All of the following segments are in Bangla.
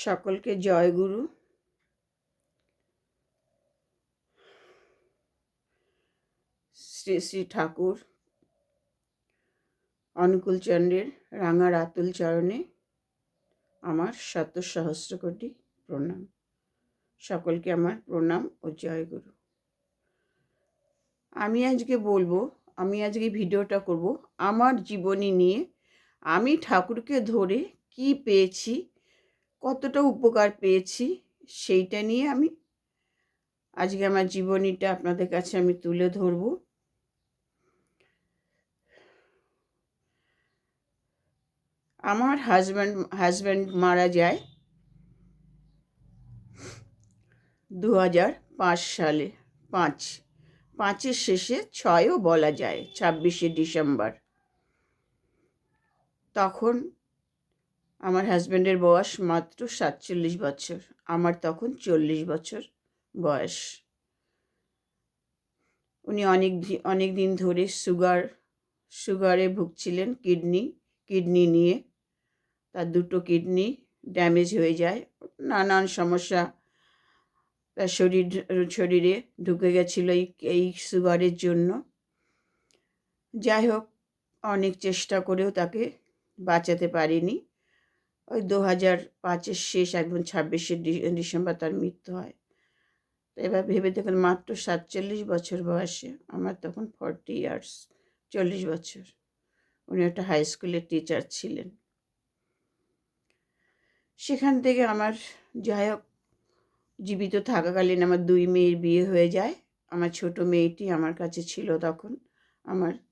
সকলকে জয়গুরু। শ্রী শ্রী ঠাকুর অনুকূলচন্দ্রের রাঙা রাতুল চরণে আমার শত সহস্র কোটি প্রণাম। সকলকে আমার প্রণাম ও জয়গুরু। আমি আজকে ভিডিওটা করব আমার জীবনী নিয়ে। আমি ঠাকুরকে ধরে কি পেয়েছি, কতটা উপকার পেয়েছি, সেইটা নিয়ে আমি আজকে আমার জীবনীটা আপনাদের কাছে আমি তুলে ধরব। আমার হাজব্যান্ড মারা যায় 2005 সালে। পাঁচের শেষে, 6ও বলা যায়, 26শে ডিসেম্বর। তখন আমার হাজব্যান্ডের বয়স মাত্র 47 বছর, আমার তখন 40 বছর বয়স। উনি অনেক দিন ধরে সুগারে ভুগছিলেন। কিডনি নিয়ে তার 2টো কিডনি ড্যামেজ হয়ে যায়। নানান সমস্যা তার শরীরে ঢুকে গেছিল এই সুগারের জন্য। যাই হোক, অনেক চেষ্টা করেও তাকে বাঁচাতে পারিনি। ওই 2005-এর শেষ, একদম 26শে ডিসেম্বর তার মৃত্যু হয়। তো এবার ভেবে দেখুন, মাত্র 47 বছর বয়সে, আমার তখন 40 ইয়ার্স, 40 বছর। উনি একটা হাই স্কুলের টিচার ছিলেন। সেখান থেকে আমার, যাই হোক, জীবিত থাকাকালীন আমার 2 মেয়ের বিয়ে হয়ে যায়। আমার ছোট মেয়েটি আমার কাছে ছিল তখন।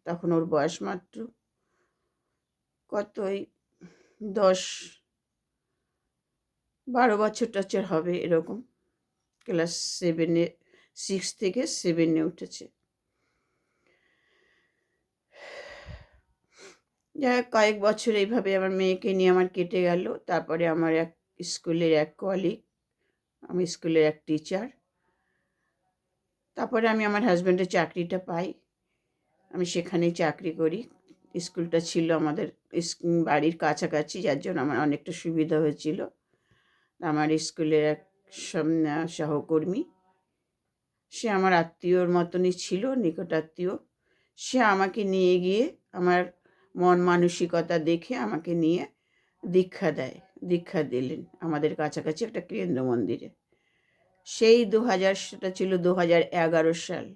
তখন ওর বয়স মাত্র ওই 10-12 বছর হবে এরকম। ক্লাস 6 থেকে 7-এ উঠেছে। যাই হোক, কয়েক বছর এইভাবে আমার মেয়েকে নিয়ে আমার কেটে গেল। তারপরে আমার স্কুলের এক কলিগ, আমি স্কুলের এক টিচার। তারপরে আমি আমার হাজব্যান্ডের চাকরিটা পাই। আমি সেখানেই চাকরি করি। স্কুলটা ছিল আমাদের বাড়ির কাছাকাছি, যার জন্য আমার অনেকটা সুবিধা হয়েছিল। আমার স্কুলের এক সহকর্মী, সে আমার আত্মীয়র মতনই ছিল, নিকট আত্মীয়। সে আমাকে নিয়ে গিয়ে, আমার মন মানসিকতা দেখে আমাকে নিয়ে দীক্ষা দিলেন আমাদের কাছাকাছি একটা কেন্দ্র মন্দিরে। সেই সেটা ছিল 2011 সাল।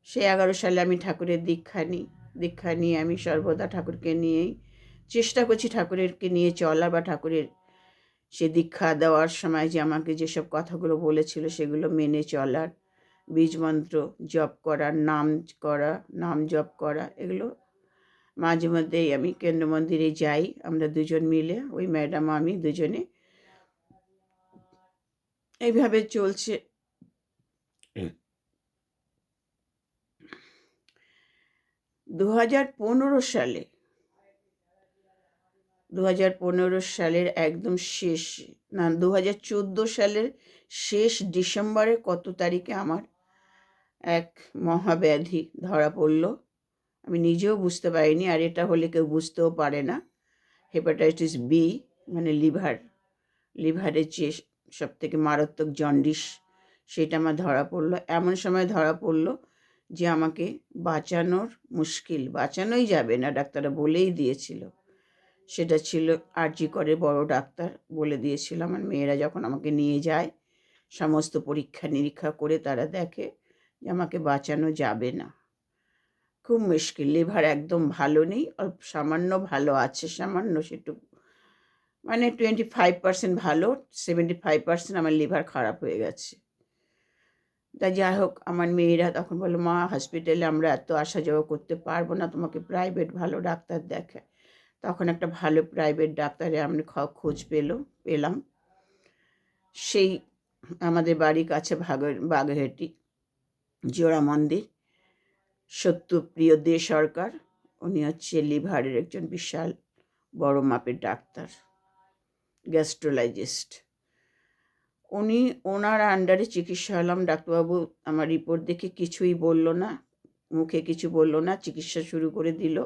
সেই 11 সালে আমি ঠাকুরের দীক্ষা নিয়ে আমি সর্বদা ঠাকুরকে নিয়েই চেষ্টা করছি, ঠাকুরকে নিয়ে চলা, বা ঠাকুরের সে দীক্ষা দেওয়ার সময় যে আমাকে যেসব কথাগুলো বলেছিল সেগুলো মেনে চলার, বীজমন্ত্র জপ করা, নাম জপ করা, এগুলো মাঝে মধ্যেই আমি কেন্দ্র মন্দিরে যাই। আমরা দুজন মিলে, ওই ম্যাডাম আমি দুজনে, এইভাবে চলছে। 2015 সালের একদম শেষ, 2014 সালের শেষ ডিসেম্বরের কত তারিখে আমার এক মহাব্যাধি ধরা পড়ল। আমি নিজেও বুঝতে পারিনি, আর এটা হলে কেউ বুঝতেও পারে না। হেপাটাইটিস বি, মানে লিভারের যে সবথেকে মারাত্মক জন্ডিস, সেটা আমার ধরা পড়লো। এমন সময় ধরা পড়লো যে আমাকে বাঁচানোর মুশকিল, বাঁচানোই যাবে না, ডাক্তাররা বলেই দিয়েছিল। সেটা ছিল আরজি করে বড় ডাক্তার বলে দিয়েছিল। আমার মেয়েরা যখন আমাকে নিয়ে যায়, সমস্ত পরীক্ষা নিরীক্ষা করে তারা দেখে যে আমাকে বাঁচানো যাবে না, খুব মুশকিল। লিভার একদম ভালো নেই, অল্প সামান্য ভালো আছে, সামান্য সেটুকু, মানে 25% ভালো, 75% আমার লিভার খারাপ হয়ে গেছে। তা যাই হোক, আমার মেয়েরা তখন বললো, মা, হসপিটালে আমরা এত আসা যাওয়া করতে পারবো না, তোমাকে প্রাইভেট ভালো ডাক্তার দেখায়। তখন একটা ভালো প্রাইভেট ডাক্তারে আমি খোঁজ পেলাম। সেই আমাদের বাড়ির কাছে বাগেরহাটি জোড়া মন্দির, সত্যপ্রিয় দে সরকার। উনি হচ্ছে লিভারের একজন বিশাল বড় মাপের ডাক্তার, গ্যাস্ট্রোলজিস্ট। ওনার আন্ডারে চিকিৎসা হলাম। ডাক্তারবাবু আমার রিপোর্ট দেখে কিছুই বললো না, মুখে কিছু বললো না, চিকিৎসা শুরু করে দিল।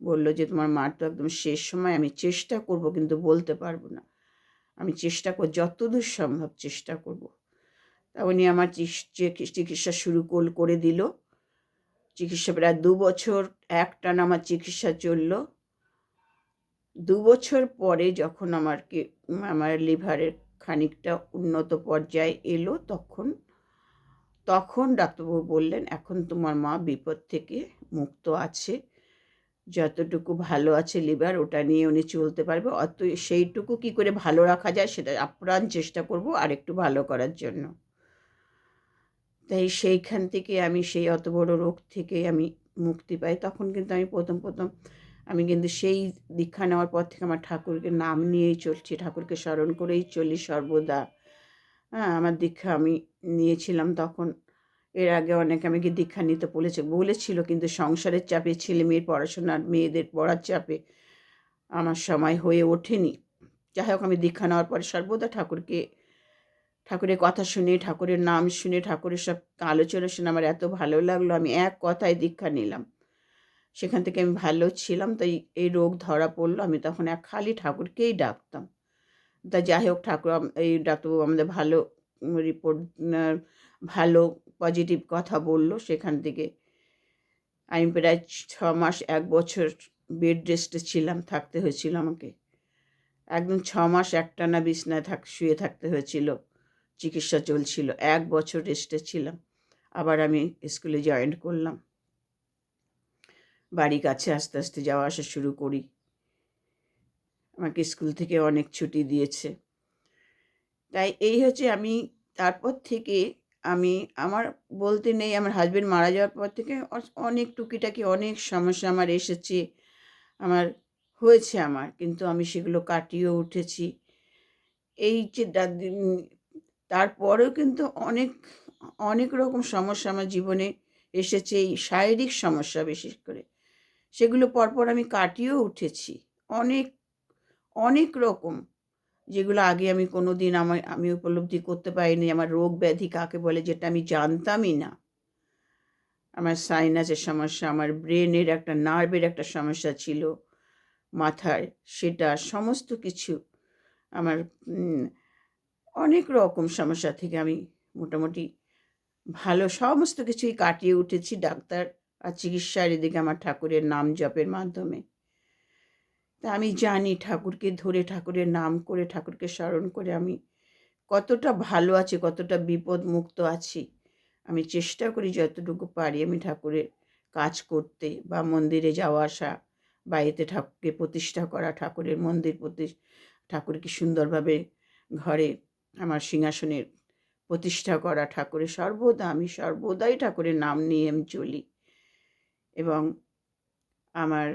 বললো যে তোমার মার তো একদম শেষ সময়, আমি চেষ্টা করব কিন্তু বলতে পারবো না। আমি চেষ্টা যতদূর সম্ভব চেষ্টা করব। তা উনি আমার চিকিৎসা শুরু করে দিল। চিকিৎসা প্রায় 2 বছর একটানা আমার চিকিৎসা চলল। 2 বছর পরে যখন আমার লিভারের খানিকটা উন্নত পর্যায়ে এলো, তখন ডাক্তারবাবু বললেন, এখন তোমার মা বিপদ থেকে মুক্ত আছে, যতটুকু ভালো আছে লিভার ওটা নিয়ে উনি চলতে পারবে, সেইটুকু কি করে ভালো রাখা যায় সেটা আপ্রাণ চেষ্টা করব আর একটু ভালো করার জন্য। তাই সেইখান থেকে আমি সেই অত বড় রোগ থেকে আমি মুক্তি পাই। তখন কিন্তু আমি প্রথম আমি কিন্তু সেই দীক্ষা নেওয়ার পর থেকে আমার ঠাকুরকে নাম নিয়েই চলছি, ঠাকুরকে স্মরণ করেই চলি সর্বদা। হ্যাঁ, আমার দীক্ষা আমি নিয়েছিলাম তখন। এর আগে অনেকে আমাকে দীক্ষা নিতে বলেছিল, কিন্তু সংসারের চাপে, ছেলে মেয়ের পড়াশোনার, মেয়েদের পড়ার চাপে আমার সময় হয়ে ওঠেনি। যাই হোক, আমি দীক্ষা নেওয়ার পরে সর্বদা ঠাকুরের কথা শুনে, ঠাকুরের নাম শুনে, ঠাকুরের সব আলোচনা শুনে আমার এত ভালো লাগলো, আমি এক কথায় দীক্ষা নিলাম। সেখান থেকে আমি ভালো ছিলাম, তাই এই রোগ ধরা পড়লো। আমি তখন খালি ঠাকুরকেই ডাকতাম। তা যাই হোক, এই ডাক্তারবাবু আমাদের ভালো রিপোর্ট, ভালো পজিটিভ কথা বললো। সেখান থেকে আমি প্রায় 6 মাস, 1 বছর বেড রেস্টে থাকতে হয়েছিল আমাকে। একদম 6 মাস একটানা বিছনায় শুয়ে থাকতে হয়েছিল, চিকিৎসা চলছিল। 1 বছর রেস্টে ছিলাম। আবার আমি স্কুলে জয়েন করলাম, বাড়ি কাছে আস্তে আস্তে যাওয়া আসা শুরু করি। আমাকে স্কুল থেকে অনেক ছুটি দিয়েছে। তাই এই হচ্ছে, আমি তারপর থেকে আমার বলতে নেই, আমার হাজবেন্ড মারা যাওয়ার পর থেকে অনেক টুকিটাকি অনেক সমস্যা আমার এসেছে, হয়েছে কিন্তু আমি সেগুলো কাটিয়েও উঠেছি। এই যে তারপরেও কিন্তু অনেক অনেক রকম সমস্যা আমার জীবনে এসেছে, এই শারীরিক সমস্যা বিশেষ করে। সেগুলো পরপর আমি কাটিয়েও উঠেছি, অনেক অনেক রকম, যেগুলো আগে আমি কোনো দিন আমি উপলব্ধি করতে পারিনি। আমার রোগ ব্যাধি কাকে বলে যেটা আমি জানতামই না। আমার সাইনাসের সমস্যা, আমার ব্রেনের একটা নার্ভের একটা সমস্যা ছিল মাথায়, সেটা সমস্ত কিছু আমার অনেক রকম সমস্যা থেকে আমি মোটামুটি ভালো সমস্ত কিছুই কাটিয়ে উঠেছি ডাক্তার আর চিকিৎসার এদিকে আমার ঠাকুরের নাম জপের মাধ্যমে। তা আমি জানি ঠাকুরকে ধরে, ঠাকুরের নাম করে, ঠাকুরকে স্মরণ করে আমি কতটা ভালো আছি, কতটা বিপদ মুক্ত আছি। আমি চেষ্টা করি যতটুকু পারি আমি ঠাকুরের কাজ করতে, বা মন্দিরে যাওয়া আসা, বাড়িতে ঠাকুরকে প্রতিষ্ঠা করা, ঠাকুরের মন্দির ঠাকুরকে সুন্দরভাবে ঘরে আমার সিংহাসনের প্রতিষ্ঠা করা, ঠাকুরের আমি সর্বদাই ঠাকুরের নাম নিয়ে আমি চলি। এবং আমার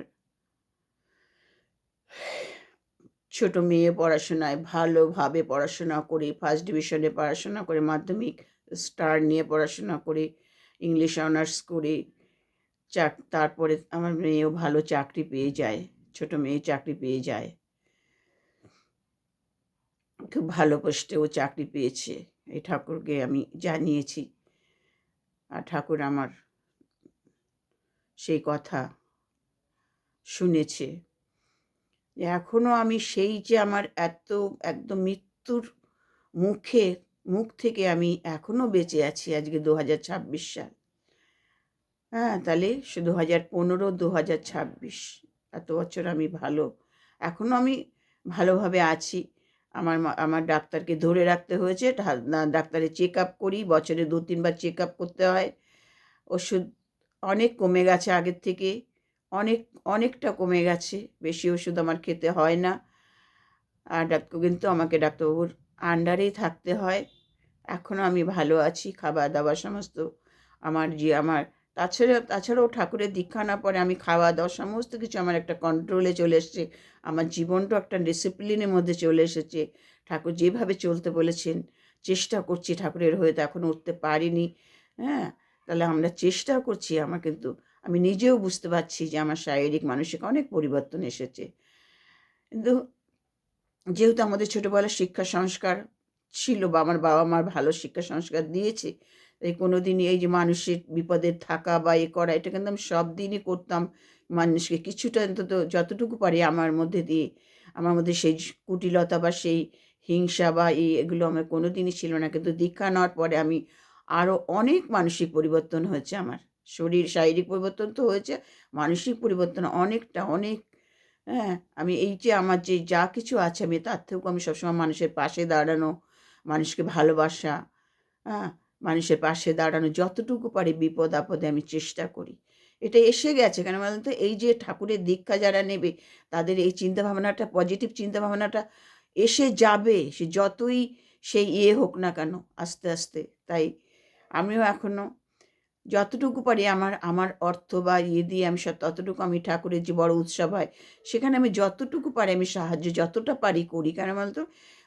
ছোট মেয়ে পড়াশোনায় ভালোভাবে পড়াশোনা করে, ফার্স্ট ডিভিশনে পড়াশোনা করে, মাধ্যমিক স্টার নিয়ে পড়াশোনা করে, ইংলিশ অনার্স করে, তারপরে আমার মেয়েও ভালো চাকরি পেয়ে যায়, ছোট মেয়ে চাকরি পেয়ে যায়, খুব ভালো পোস্টেও চাকরি পেয়েছে। এই ঠাকুরকে আমি জানিয়েছি, আর ঠাকুর আমার সেই কথা শুনেছে। এখনও আমি সেই যে আমার একদম মৃত্যুর মুখ থেকে আমি এখনও বেঁচে আছি। আজকে 2026 সাল। হ্যাঁ, তাহলে 2015, 2026, এত বছর আমি এখনও আমি ভালোভাবে আছি। আমার ডাক্তারকে ধরে রাখতে হয়েছে। ডাক্তারের চেক আপ করি, বছরে 2-3 বার চেক আপ করতে হয়। ওষুধ অনেক কমে গেছে আগের থেকে, অনেকটা কমে গেছে, বেশি ওষুধ আমার খেতে হয় না। আর কিন্তু আমাকে ডাক্তারবাবুর আন্ডারেই থাকতে হয়। এখনও আমি ভালো আছি, খাওয়া দাওয়া সমস্ত আমার তাছাড়াও ঠাকুরের দীক্ষা না পরে আমি খাওয়া দাওয়া সমস্ত কিছু আমার একটা কন্ট্রোলে চলে এসেছে। আমার জীবনটা একটা ডিসিপ্লিনের মধ্যে চলে এসেছে। ঠাকুর যেভাবে চলতে বলেছেন চেষ্টা করছি ঠাকুরের হয়ে, তো এখনও উঠতে পারিনি। হ্যাঁ, তাহলে আমরা চেষ্টা করছি। কিন্তু আমি নিজেও বুঝতে পারছি যে আমার শারীরিক মানসিক অনেক পরিবর্তন এসেছে। কিন্তু যেহেতু আমাদের ছোটোবেলার শিক্ষা সংস্কার ছিল, বা আমার বাবা মার ভালো শিক্ষা সংস্কার দিয়েছে, তাই কোনো দিনই এই যে মানুষের বিপদে থাকা বা করা, এটা কিন্তু আমি সব দিনই করতাম। মানুষকে কিছুটা অন্তত যতটুকু পারি আমার মধ্যে সেই কুটিলতা বা সেই হিংসা বা এগুলো আমার কোনো দিনই ছিল না, কিন্তু দীক্ষা নেওয়ার পরে আমি আরও অনেক মানসিক পরিবর্তন হয়েছে আমার। শারীরিক পরিবর্তন তো হয়েছে, মানসিক পরিবর্তন অনেক। হ্যাঁ, আমি এই যে আমার যে যা কিছু আছে, আমি তার থেকেও আমি সবসময় মানুষের পাশে দাঁড়ানো, মানুষকে ভালোবাসা, হ্যাঁ, মানুষের পাশে দাঁড়ানো, যতটুকু পারি বিপদ আপদে আমি চেষ্টা করি। এটা এসে গেছে কেন বলুন তো, এই যে ঠাকুরের দীক্ষা যারা নেবে তাদের এই চিন্তাভাবনাটা, পজিটিভ চিন্তাভাবনাটা এসে যাবে, সে যতই সেই হোক না কেন আস্তে আস্তে। তাই আমিও এখনও যতটুকু পারি আমার আমার অর্থ বা দিয়ে আমি ততটুকু, আমি ঠাকুরের যে বড় উৎসব হয় সেখানে আমি যতটুকু পারি আমি সাহায্য যতটা পারি করি। কেন বলতো,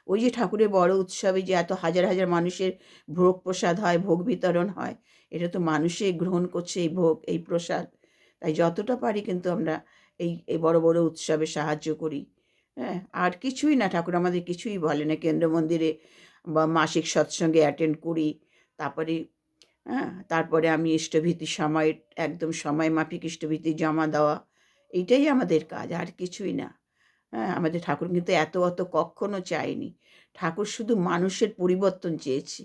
ওই যে ঠাকুরের বড় উৎসবে যে এত হাজার হাজার মানুষের ভোগ প্রসাদ হয়, ভোগ বিতরণ হয়, এটা তো মানুষে গ্রহণ করছে এই ভোগ, এই প্রসাদ। তাই যতটা পারি কিন্তু আমরা এই বড় বড় উৎসবে সাহায্য করি। হ্যাঁ, আর কিছুই না, ঠাকুর আমাদের কিছুই বলে না। কেন্দ্র মন্দিরে বা মাসিক সৎসঙ্গে অ্যাটেন্ড করি, তারপরে হ্যাঁ, তারপরে আমি ইষ্টভীতি একদম সময় মাফিক ইষ্টভীতি জমা দেওয়া, এইটাই আমাদের কাজ, আর কিছুই না। হ্যাঁ, আমাদের ঠাকুর কিন্তু অত কখনো চায়নি। ঠাকুর শুধু মানুষের পরিবর্তন চেয়েছি,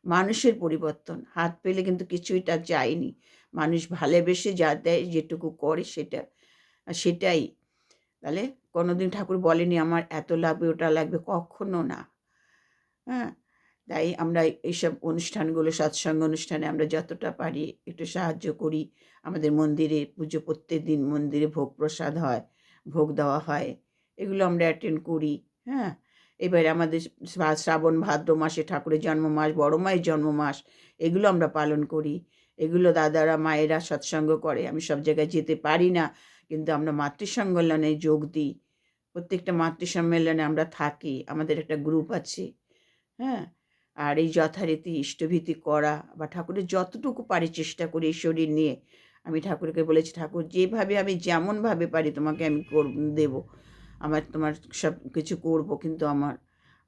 মানুষের পরিবর্তন। হাত পেলে কিন্তু কিছুই তার চায়নি। মানুষ ভালোবেসে যা দেয়, যেটুকু করে সেটাই। তাহলে কোনোদিন ঠাকুর বলেনি আমার এত লাগবে, ওটা লাগবে, কখনো না। হ্যাঁ, তাই আমরা এইসব অনুষ্ঠানগুলো, সৎসঙ্গ অনুষ্ঠানে আমরা যতটা পারি একটু সাহায্য করি। আমাদের মন্দিরে পুজো, প্রত্যেক দিন মন্দিরে ভোগ প্রসাদ হয়, ভোগ দেওয়া হয়, এগুলো আমরা অ্যাটেন্ড করি। হ্যাঁ, এবারে আমাদের শ্রাবণ ভাদ্র মাসে ঠাকুরের জন্মমাস, বড় মায়ের জন্মমাস, এগুলো আমরা পালন করি। এগুলো দাদারা মায়েরা সৎসঙ্গ করে। আমি সব জায়গায় যেতে পারি না, কিন্তু আমরা মাতৃসম্মেলনে যোগ দিই। প্রত্যেকটা মাতৃসম্মেলনে আমরা থাকি, আমাদের একটা গ্রুপ আছে। হ্যাঁ, আর এই যথারীতি ইষ্টভীতি করা বা ঠাকুরের যতটুকু পারি চেষ্টা করি এই শরীর নিয়ে। আমি ঠাকুরকে বলেছি, ঠাকুর যেভাবে আমি যেমনভাবে পারি তোমাকে আমি দেবো, তোমার সব কিছু করবো, কিন্তু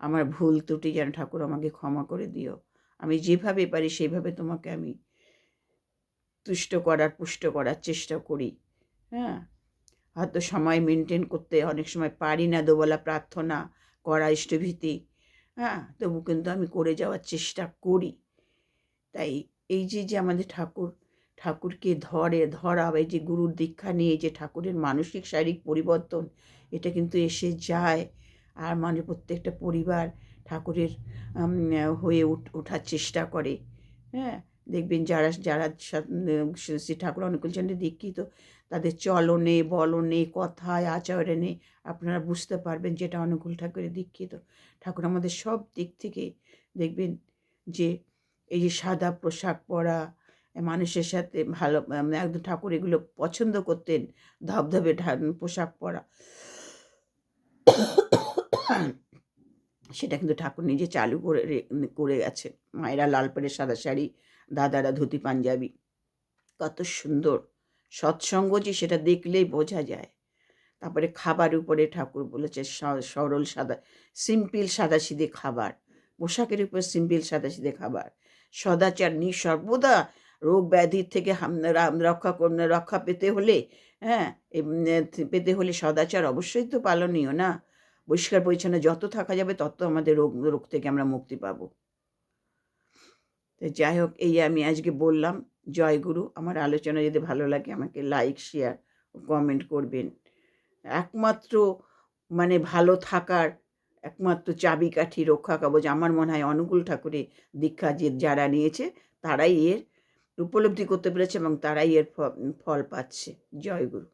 আমার ভুল ত্রুটি যেন ঠাকুর আমাকে ক্ষমা করে দিও। আমি যেভাবে পারি সেইভাবে তোমাকে আমি পুষ্ট করার চেষ্টা করি। হ্যাঁ, হয়তো সময় মেনটেন করতে অনেক সময় পারি না, দোবেলা প্রার্থনা করা, ইষ্টভীতি, হ্যাঁ, তবু কিন্তু আমি করে যাওয়ার চেষ্টা করি। তাই এই যে আমাদের ঠাকুরকে ধরা, এই যে গুরুর দীক্ষা নিয়ে যে ঠাকুরের মানসিক শারীরিক পরিবর্তন, এটা কিন্তু এসে যায়। আর মানে প্রত্যেকটা পরিবার ঠাকুরের হয়ে ওঠার চেষ্টা করে। হ্যাঁ, দেখবেন যারা যারা শ্রী ঠাকুর অনুকূলচন্দ্রে দীক্ষিত, তাদের চলনে, বলনে, কথায়, আচরণে আপনারা বুঝতে পারবেন যেটা অনুকূল ঠাকুরের দীক্ষিত। ঠাকুর আমাদের সব দিক থেকে দেখবেন যে এই যে সাদা পোশাক পরা, মানুষের সাথে ভালো, একদম ঠাকুর এগুলো পছন্দ করতেন, ধবধবে পোশাক পরা। সেটা কিন্তু ঠাকুর নিজে চালু করে গেছে। মায়েরা লাল পাড়ের সাদা শাড়ি, দাদারা ধুতি পাঞ্জাবি, কত সুন্দর সৎসঙ্গ যে সেটা দেখলেই বোঝা যায়। তারপরে খাবার উপরে ঠাকুর বলেছে সরল সাদা, সিম্পল সাদাসিধে খাবার, পোশাকের উপর সিম্পল সাদাসিধে খাবার, সদাচার সর্বদা রোগ ব্যাধির থেকে রক্ষা পেতে হলে, হ্যাঁ, পেতে হলে সদাচার অবশ্যই তো পালনীয় না। পরিষ্কার পরিচ্ছন্ন যত থাকা যাবে তত আমাদের রোগ থেকে আমরা মুক্তি পাবো। তো যাই হোক, এই আমি আজকে বললাম। জয় গুরু। আমার আলোচনা যদি ভালো লাগে আমাকে লাইক, শেয়ার ও কমেন্ট করবেন। একমাত্র মানে ভালো থাকার একমাত্র চাবিকাঠি, রক্ষা কবচ আমার মনে হয় অনুকূল ঠাকুরের দীক্ষা যারা নিয়েছে তারাই এর উপলব্ধি করতে পেরেছে এবং তারাই এর ফল পাচ্ছে। জয় গুরু।